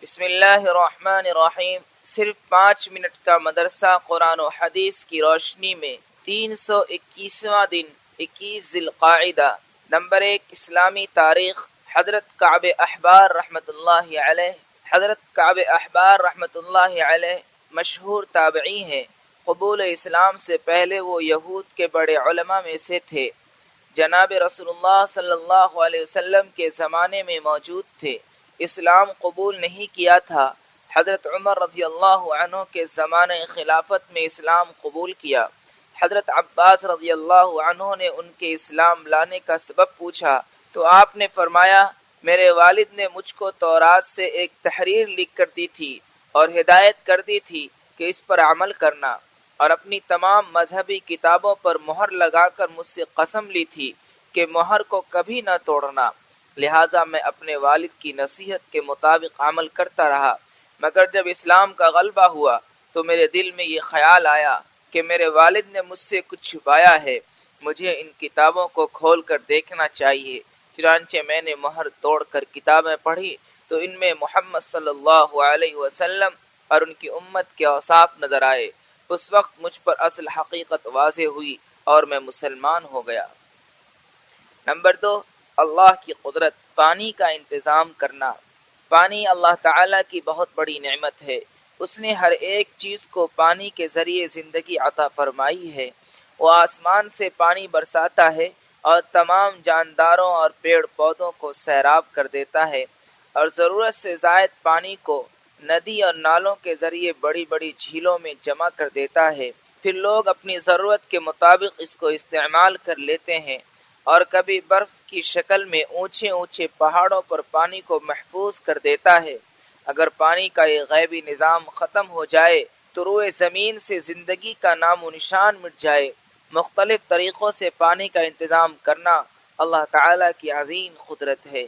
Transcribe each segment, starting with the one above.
بسم اللہ الرحمن الرحیم۔ صرف 5 منٹ کا مدرسہ قرآن و حدیث کی روشنی میں 321واں دن 21 ذی القاعدہ۔ نمبر 1، اسلامی تاریخ۔ حضرت کعب احبار رحمۃ اللہ علیہ۔ حضرت کعب احبار رحمۃ اللہ علیہ مشہور تابعی ہیں۔ قبول اسلام سے پہلے وہ یہود کے بڑے علماء میں سے تھے۔ جناب رسول اللہ صلی اللہ علیہ وسلم کے زمانے میں موجود تھے، اسلام قبول نہیں کیا تھا۔ حضرت عمر رضی اللہ عنہ کے زمانہ خلافت میں اسلام قبول کیا۔ حضرت عباس رضی اللہ عنہ نے ان کے اسلام لانے کا سبب پوچھا تو آپ نے فرمایا، میرے والد نے مجھ کو تورات سے ایک تحریر لکھ کر دی تھی اور ہدایت کر دی تھی کہ اس پر عمل کرنا، اور اپنی تمام مذہبی کتابوں پر مہر لگا کر مجھ سے قسم لی تھی کہ مہر کو کبھی نہ توڑنا، لہذا میں اپنے والد کی نصیحت کے مطابق عمل کرتا رہا، مگر جب اسلام کا غلبہ ہوا تو میرے دل میں یہ خیال آیا کہ میرے والد نے مجھ سے کچھ چھپایا ہے، مجھے ان کتابوں کو کھول کر دیکھنا چاہیے۔ چنانچہ میں نے مہر توڑ کر کتابیں پڑھی تو ان میں محمد صلی اللہ علیہ وسلم اور ان کی امت کے اوصاف نظر آئے۔ اس وقت مجھ پر اصل حقیقت واضح ہوئی اور میں مسلمان ہو گیا۔ نمبر 2، اللہ کی قدرت۔ پانی کا انتظام کرنا۔ پانی اللہ تعالیٰ کی بہت بڑی نعمت ہے۔ اس نے ہر ایک چیز کو پانی کے ذریعے زندگی عطا فرمائی ہے۔ وہ آسمان سے پانی برساتا ہے اور تمام جانداروں اور پیڑ پودوں کو سیراب کر دیتا ہے، اور ضرورت سے زائد پانی کو ندی اور نالوں کے ذریعے بڑی بڑی جھیلوں میں جمع کر دیتا ہے۔ پھر لوگ اپنی ضرورت کے مطابق اس کو استعمال کر لیتے ہیں، اور کبھی برف کی شکل میں اونچے اونچے پہاڑوں پر پانی کو محفوظ کر دیتا ہے۔ اگر پانی کا یہ غیبی نظام ختم ہو جائے تو روئے زمین سے زندگی کا نام و نشان مٹ جائے۔ مختلف طریقوں سے پانی کا انتظام کرنا اللہ تعالیٰ کی عظیم قدرت ہے۔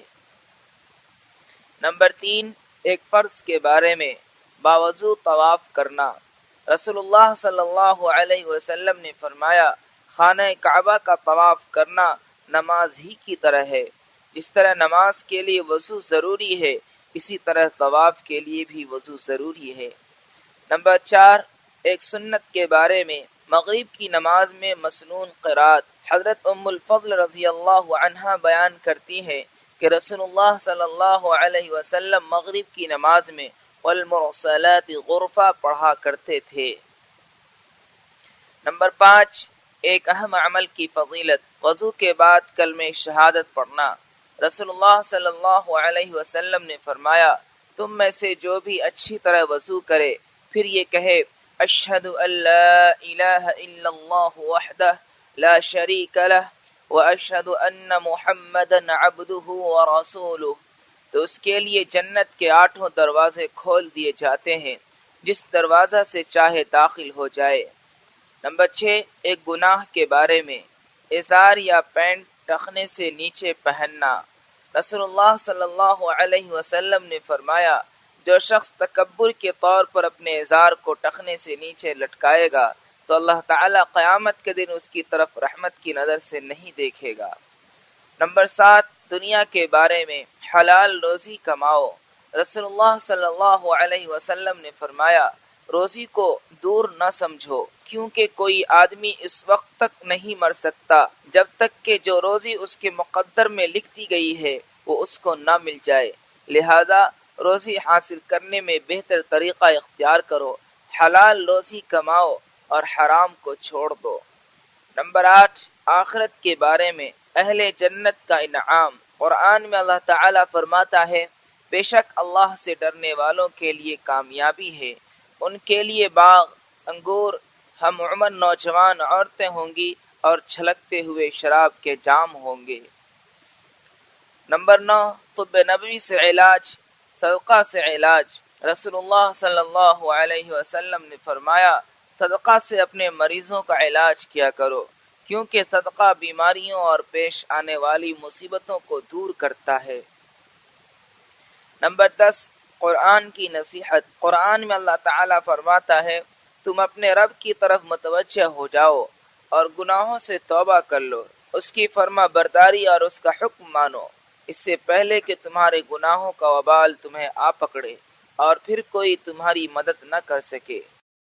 نمبر 3، ایک فرض کے بارے میں باوضو طواف کرنا۔ رسول اللہ صلی اللہ علیہ وسلم نے فرمایا، خانہ کعبہ کا طواف کرنا نماز ہی کی طرح ہے۔ جس طرح نماز کے لیے وضو ضروری ہے، اسی طرح طواف کے لیے بھی وضو ضروری ہے۔ نمبر 4، ایک سنت کے بارے میں مغرب کی نماز میں مسنون قرات۔ حضرت ام الفضل رضی اللہ عنہا بیان کرتی ہیں کہ رسول اللہ صلی اللہ علیہ وسلم مغرب کی نماز میں والمرسلات غرفا پڑھا کرتے تھے۔ نمبر 5، ایک اہم عمل کی فضیلت۔ وضو کے بعد کلمہ شہادت پڑھنا۔ رسول اللہ صلی اللہ علیہ وسلم نے فرمایا، تم میں سے جو بھی اچھی طرح وضو کرے پھر یہ کہے، اشہد ان لا الہ الا اللہ وحدہ لا شریک لہ واشہد ان محمدا عبدہ ورسولہ، تو اس کے لیے جنت کے 8 دروازے کھول دیے جاتے ہیں، جس دروازہ سے چاہے داخل ہو جائے۔ نمبر 6، ایک گناہ کے بارے میں ازار یا پینٹ ٹخنے سے نیچے پہننا۔ رسول اللہ صلی اللہ علیہ وسلم نے فرمایا، جو شخص تکبر کے طور پر اپنے ازار کو ٹخنے سے نیچے لٹکائے گا تو اللہ تعالیٰ قیامت کے دن اس کی طرف رحمت کی نظر سے نہیں دیکھے گا۔ نمبر 7، دنیا کے بارے میں حلال روزی کماؤ۔ رسول اللہ صلی اللہ علیہ وسلم نے فرمایا، روزی کو دور نہ سمجھو، کیونکہ کوئی آدمی اس وقت تک نہیں مر سکتا جب تک کہ جو روزی اس کے مقدر میں لکھ دی گئی ہے وہ اس کو نہ مل جائے، لہذا روزی حاصل کرنے میں بہتر طریقہ اختیار کرو، حلال روزی کماؤ اور حرام کو چھوڑ دو۔ نمبر 8، آخرت کے بارے میں اہل جنت کا انعام۔ قرآن میں اللہ تعالیٰ فرماتا ہے، بے شک اللہ سے ڈرنے والوں کے لیے کامیابی ہے، ان کے لیے باغ، انگور، ہم عمر نوجوان عورتیں ہوں گی اور چھلکتے ہوئے شراب کے جام ہوں گے۔ نمبر 9، طب نبوی سے علاج، صدقہ سے علاج۔ رسول اللہ صلی اللہ علیہ وسلم نے فرمایا، صدقہ سے اپنے مریضوں کا علاج کیا کرو، کیونکہ صدقہ بیماریوں اور پیش آنے والی مصیبتوں کو دور کرتا ہے۔ نمبر 10، قرآن کی نصیحت۔ قرآن میں اللہ تعالیٰ فرماتا ہے، تم اپنے رب کی طرف متوجہ ہو جاؤ اور گناہوں سے توبہ کر لو، اس کی فرما برداری اور اس کا حکم مانو، اس سے پہلے کہ تمہارے گناہوں کا وبال تمہیں آ پکڑے۔ اور پھر کوئی تمہاری مدد نہ کر سکے۔